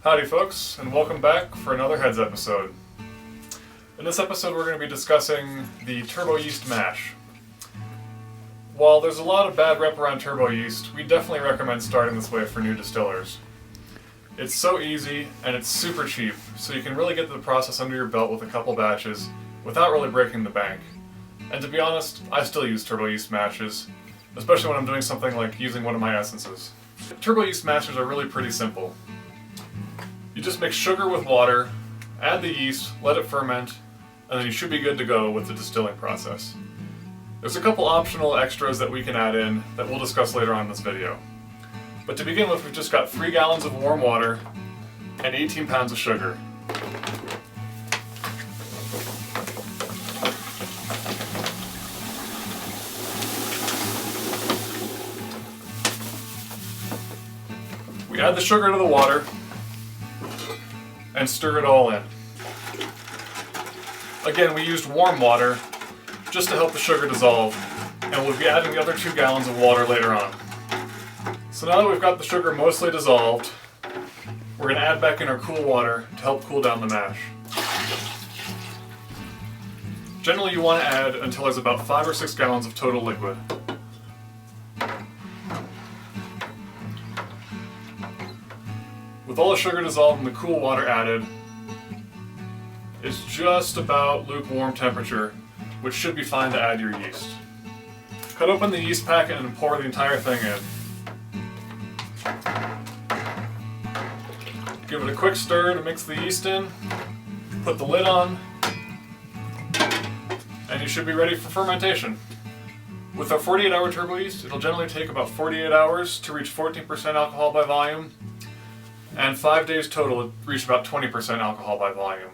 Howdy folks, and welcome back for another Heads episode. In this episode we're going to be discussing the turbo yeast mash. While there's a lot of bad rep around turbo yeast, we definitely recommend starting this way for new distillers. It's so easy and it's super cheap, so you can really get the process under your belt with a couple batches without really breaking the bank. And to be honest, I still use turbo yeast mashes, especially when I'm doing something like using one of my essences. Turbo yeast mashes are really pretty simple. You just mix sugar with water, add the yeast, let it ferment, and then you should be good to go with the distilling process. There's a couple optional extras that we can add in that we'll discuss later on in this video. But to begin with, we've just got 3 gallons of warm water and 18 pounds of sugar. We add the sugar to the water and stir it all in. Again, we used warm water just to help the sugar dissolve, and we'll be adding the other 2 gallons of water later on. So now that we've got the sugar mostly dissolved, we're going to add back in our cool water to help cool down the mash. Generally you want to add until there's about 5 or 6 gallons of total liquid. With all the sugar dissolved and the cool water added, it's just about lukewarm temperature, which should be fine to add your yeast. Cut open the yeast packet and pour the entire thing in. Give it a quick stir to mix the yeast in, put the lid on, and you should be ready for fermentation. With our 48-hour turbo yeast, it'll generally take about 48 hours to reach 14% alcohol by volume, and 5 days total to reach about 20% alcohol by volume.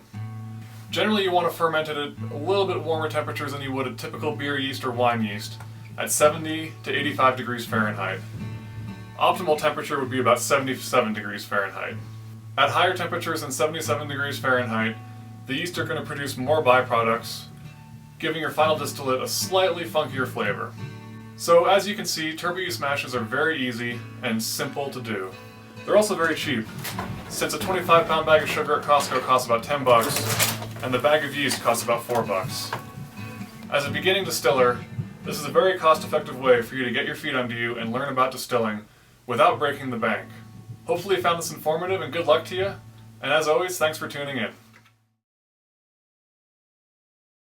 Generally you want to ferment it at a little bit warmer temperatures than you would a typical beer yeast or wine yeast, at 70 to 85 degrees Fahrenheit. Optimal temperature would be about 77 degrees Fahrenheit. At higher temperatures than 77 degrees Fahrenheit, the yeast are going to produce more byproducts, giving your final distillate a slightly funkier flavor. So as you can see, turbo yeast mashes are very easy and simple to do. They're also very cheap, since a 25-pound bag of sugar at Costco costs about $10, and the bag of yeast costs about $4. As a beginning distiller, this is a very cost-effective way for you to get your feet under you and learn about distilling without breaking the bank. Hopefully you found this informative and good luck to you, and as always, thanks for tuning in.